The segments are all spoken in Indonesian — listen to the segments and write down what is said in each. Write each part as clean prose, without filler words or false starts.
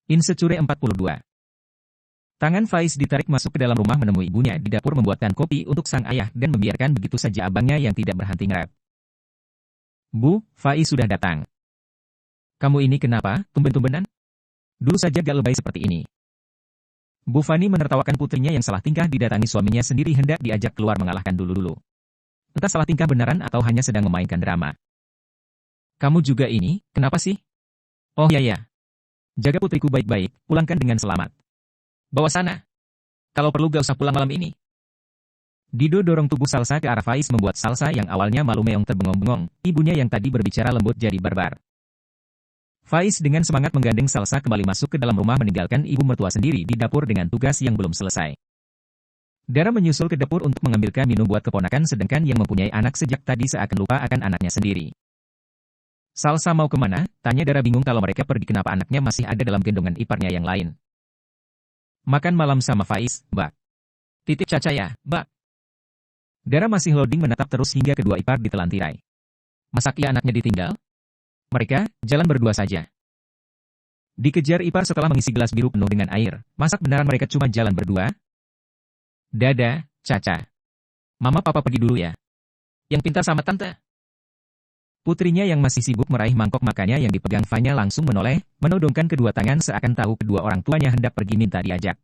Insecure 42. Tangan Faiz ditarik masuk ke dalam rumah menemui ibunya di dapur membuatkan kopi untuk sang ayah dan membiarkan begitu saja abangnya yang tidak berhenti ngerap. Bu, Faiz sudah datang. Kamu ini kenapa, tumben-tumbenan? Dulu saja gak lebay seperti ini. Bu Fani menertawakan putrinya yang salah tingkah didatangi suaminya sendiri hendak diajak keluar mengalahkan dulu-dulu. Entah salah tingkah beneran atau hanya sedang memainkan drama. Kamu juga ini, kenapa sih? Oh ya. Jaga putriku baik-baik, pulangkan dengan selamat. Bawa sana. Kalau perlu gak usah pulang malam ini. Dido dorong tubuh Salsa ke arah Faiz membuat Salsa yang awalnya malu meong terbengong-bengong, ibunya yang tadi berbicara lembut jadi barbar. Faiz dengan semangat menggandeng Salsa kembali masuk ke dalam rumah meninggalkan ibu mertua sendiri di dapur dengan tugas yang belum selesai. Dara menyusul ke dapur untuk mengambilkan minum buat keponakan sedangkan yang mempunyai anak sejak tadi seakan lupa akan anaknya sendiri. Salsa mau kemana? Tanya Dara bingung kalau mereka pergi kenapa anaknya masih ada dalam gendongan iparnya yang lain. Makan malam sama Faiz, Mbak. Titip Caca ya, Mbak. Dara masih loading menatap terus hingga kedua ipar ditelan tirai. Masak ya anaknya ditinggal? Mereka, jalan berdua saja. Dikejar ipar setelah mengisi gelas biru penuh dengan air. Masak beneran mereka cuma jalan berdua? Dada, Caca. Mama papa pergi dulu ya. Yang pintar sama tante. Putrinya yang masih sibuk meraih mangkok makannya yang dipegang Fanya langsung menoleh, menodongkan kedua tangan seakan tahu kedua orang tuanya hendak pergi minta diajak.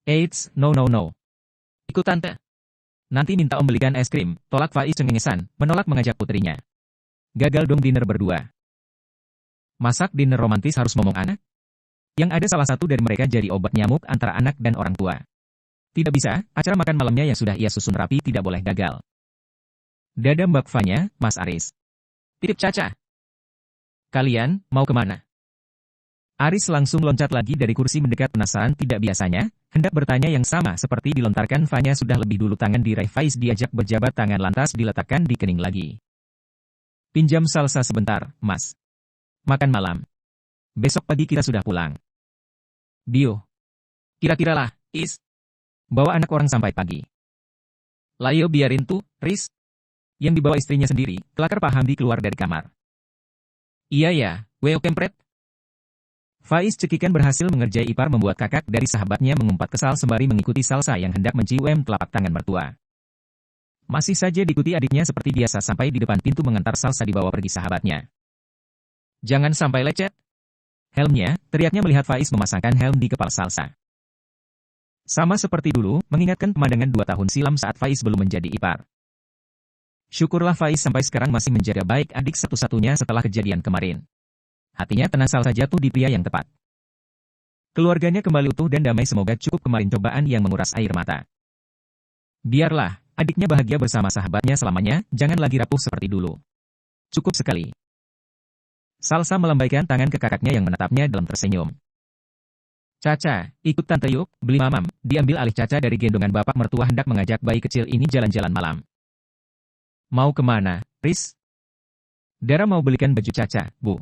Eits, no. Ikut tante. Nanti minta om belikan es krim, tolak Faiz cengengesan, menolak mengajak putrinya. Gagal dong dinner berdua. Masak dinner romantis harus ngomong anak? Yang ada salah satu dari mereka jadi obat nyamuk antara anak dan orang tua. Tidak bisa, acara makan malamnya yang sudah ia susun rapi tidak boleh gagal. Dada Mbak Fanya, Mas Aris. Titip Caca. Kalian, mau kemana? Aris langsung loncat lagi dari kursi mendekat penasaran tidak biasanya, hendak bertanya yang sama seperti dilontarkan Fanya sudah lebih dulu tangan diraih Faiz diajak berjabat tangan lantas diletakkan di kening lagi. Pinjam Salsa sebentar, Mas. Makan malam. Besok pagi kita sudah pulang. Bio. Kira-kira lah, Is. Bawa anak orang sampai pagi. Layo biarin tuh, Riz. Yang dibawa istrinya sendiri, kelakar Pak Hamdi keluar dari kamar. Iya ya, weo kempret. Faiz cekikan berhasil mengerjai ipar membuat kakak dari sahabatnya mengumpat kesal sembari mengikuti Salsa yang hendak mencium telapak tangan mertua. Masih saja diikuti adiknya seperti biasa sampai di depan pintu mengantar Salsa dibawa pergi sahabatnya. Jangan sampai lecet. Helmnya, teriaknya melihat Faiz memasangkan helm di kepala Salsa. Sama seperti dulu, mengingatkan pemandangan 2 tahun silam saat Faiz belum menjadi ipar. Syukurlah Faiz sampai sekarang masih menjaga baik adik satu-satunya setelah kejadian kemarin. Hatinya tenang Salsa jatuh di pria yang tepat. Keluarganya kembali utuh dan damai semoga cukup kemarin cobaan yang menguras air mata. Biarlah, adiknya bahagia bersama sahabatnya selamanya, jangan lagi rapuh seperti dulu. Cukup sekali. Salsa melambaikan tangan ke kakaknya yang menatapnya dalam tersenyum. Caca, ikut tante yuk, beli mamam, diambil alih Caca dari gendongan bapak mertua hendak mengajak bayi kecil ini jalan-jalan malam. Mau kemana, Riz? Dara mau belikan baju Caca, Bu.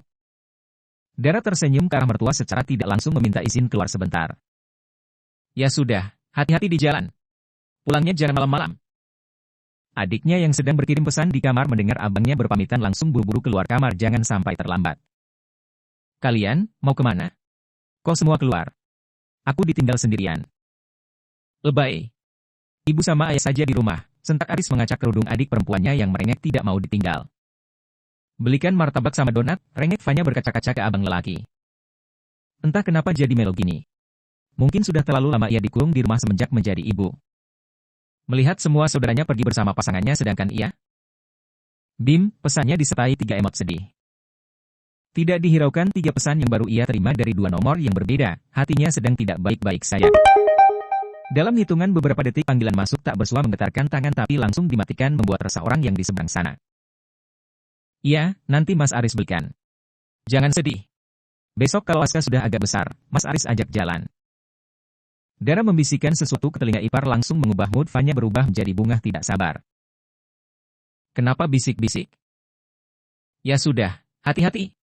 Dara tersenyum ke arah mertua secara tidak langsung meminta izin keluar sebentar. Ya sudah, hati-hati di jalan. Pulangnya jangan malam-malam. Adiknya yang sedang berkirim pesan di kamar mendengar abangnya berpamitan langsung buru-buru keluar kamar jangan sampai terlambat. Kalian, mau kemana? Kok semua keluar? Aku ditinggal sendirian. Lebay. Ibu sama ayah saja di rumah, sentak Aris mengacak kerudung adik perempuannya yang merengek tidak mau ditinggal. Belikan martabak sama donat, rengek Fanya berkaca-kaca ke abang lelaki. Entah kenapa jadi melo gini. Mungkin sudah terlalu lama ia dikurung di rumah semenjak menjadi ibu. Melihat semua saudaranya pergi bersama pasangannya sedangkan ia? Bim, pesannya disertai 3 emot sedih. Tidak dihiraukan 3 pesan yang baru ia terima dari 2 nomor yang berbeda, hatinya sedang tidak baik-baik saja. Dalam hitungan beberapa detik panggilan masuk tak bersua menggetarkan tangan tapi langsung dimatikan membuat resah orang yang di seberang sana. Iya, nanti Mas Aris belikan. Jangan sedih. Besok kalau Aska sudah agak besar, Mas Aris ajak jalan. Dara membisikkan sesuatu ke telinga ipar langsung mengubah mood Fanya berubah menjadi bunga tidak sabar. Kenapa bisik-bisik? Ya sudah, hati-hati.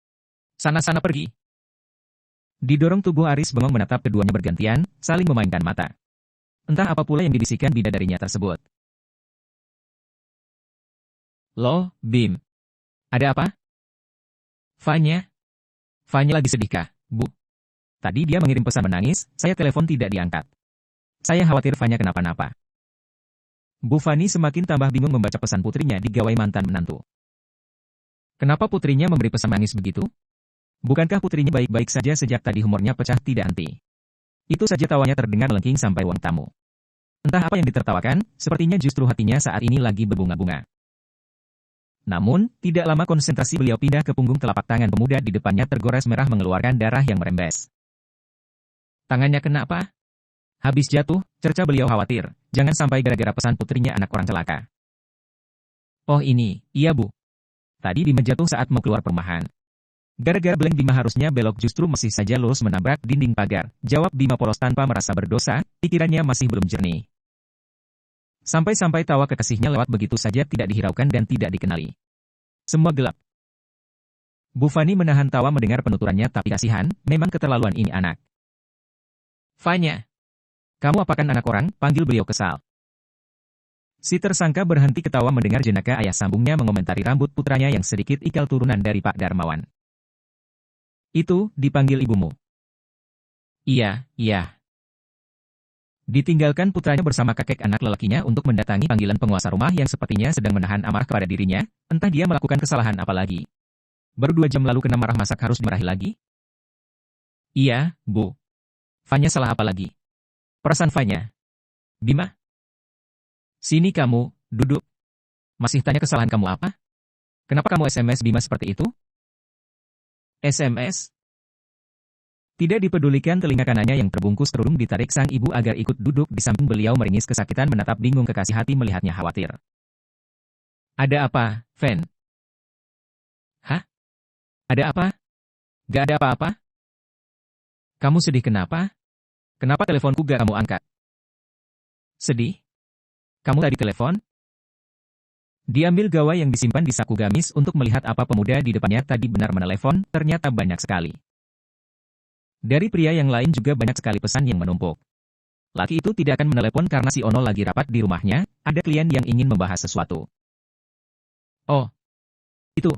Sana-sana pergi. Didorong tubuh Aris bengong menatap keduanya bergantian, saling memainkan mata. Entah apa pula yang dibisikkan bidadarinya tersebut. Loh, Bim. Ada apa? Fanya? Fanya lagi sedih kah, Bu? Tadi dia mengirim pesan menangis, saya telepon tidak diangkat. Saya khawatir Fanya kenapa-napa. Bu Fani semakin tambah bingung membaca pesan putrinya di gawai mantan menantu. Kenapa putrinya memberi pesan menangis begitu? Bukankah putrinya baik-baik saja sejak tadi humornya pecah tidak henti? Itu saja tawanya terdengar melengking sampai ruang tamu. Entah apa yang ditertawakan, sepertinya justru hatinya saat ini lagi berbunga-bunga. Namun, tidak lama konsentrasi beliau pindah ke punggung telapak tangan pemuda di depannya tergores merah mengeluarkan darah yang merembes. Tangannya kena apa? Habis jatuh, cerca beliau khawatir, jangan sampai gara-gara pesan putrinya anak orang celaka. Oh ini, iya Bu. Tadi Bima jatuh saat mau keluar perumahan. Gara-gara Blank Bima harusnya belok justru masih saja lurus menabrak dinding pagar, jawab Bima polos tanpa merasa berdosa, pikirannya masih belum jernih. Sampai-sampai tawa kekasihnya lewat begitu saja tidak dihiraukan dan tidak dikenali. Semua gelap. Bu Fani menahan tawa mendengar penuturannya tapi kasihan, memang keterlaluan ini anak. Fanya. Kamu apakan anak orang, panggil beliau kesal. Si tersangka berhenti ketawa mendengar jenaka ayah sambungnya mengomentari rambut putranya yang sedikit ikal turunan dari Pak Darmawan. Itu, dipanggil ibumu. Iya, iya. Ditinggalkan putranya bersama kakek anak lelakinya untuk mendatangi panggilan penguasa rumah yang sepertinya sedang menahan amarah kepada dirinya, entah dia melakukan kesalahan apa lagi. Baru 2 jam lalu kena marah masak harus dimarahi lagi? Iya, Bu. Fanya salah apa lagi? Perasaan Fanya. Bima? Sini kamu, duduk. Masih tanya kesalahan kamu apa? Kenapa kamu SMS Bima seperti itu? SMS? Tidak dipedulikan telinga kanannya yang terbungkus kerudung ditarik sang ibu agar ikut duduk di samping beliau meringis kesakitan menatap bingung kekasih hati melihatnya khawatir. Ada apa, Fen? Hah? Ada apa? Gak ada apa-apa? Kamu sedih kenapa? Kenapa teleponku gak kamu angkat? Sedih? Kamu tadi telepon? Diambil gawai yang disimpan di saku gamis untuk melihat apa pemuda di depannya tadi benar menelepon, ternyata banyak sekali. Dari pria yang lain juga banyak sekali pesan yang menumpuk. Laki itu tidak akan menelepon karena si Ono lagi rapat di rumahnya, ada klien yang ingin membahas sesuatu. Oh, itu.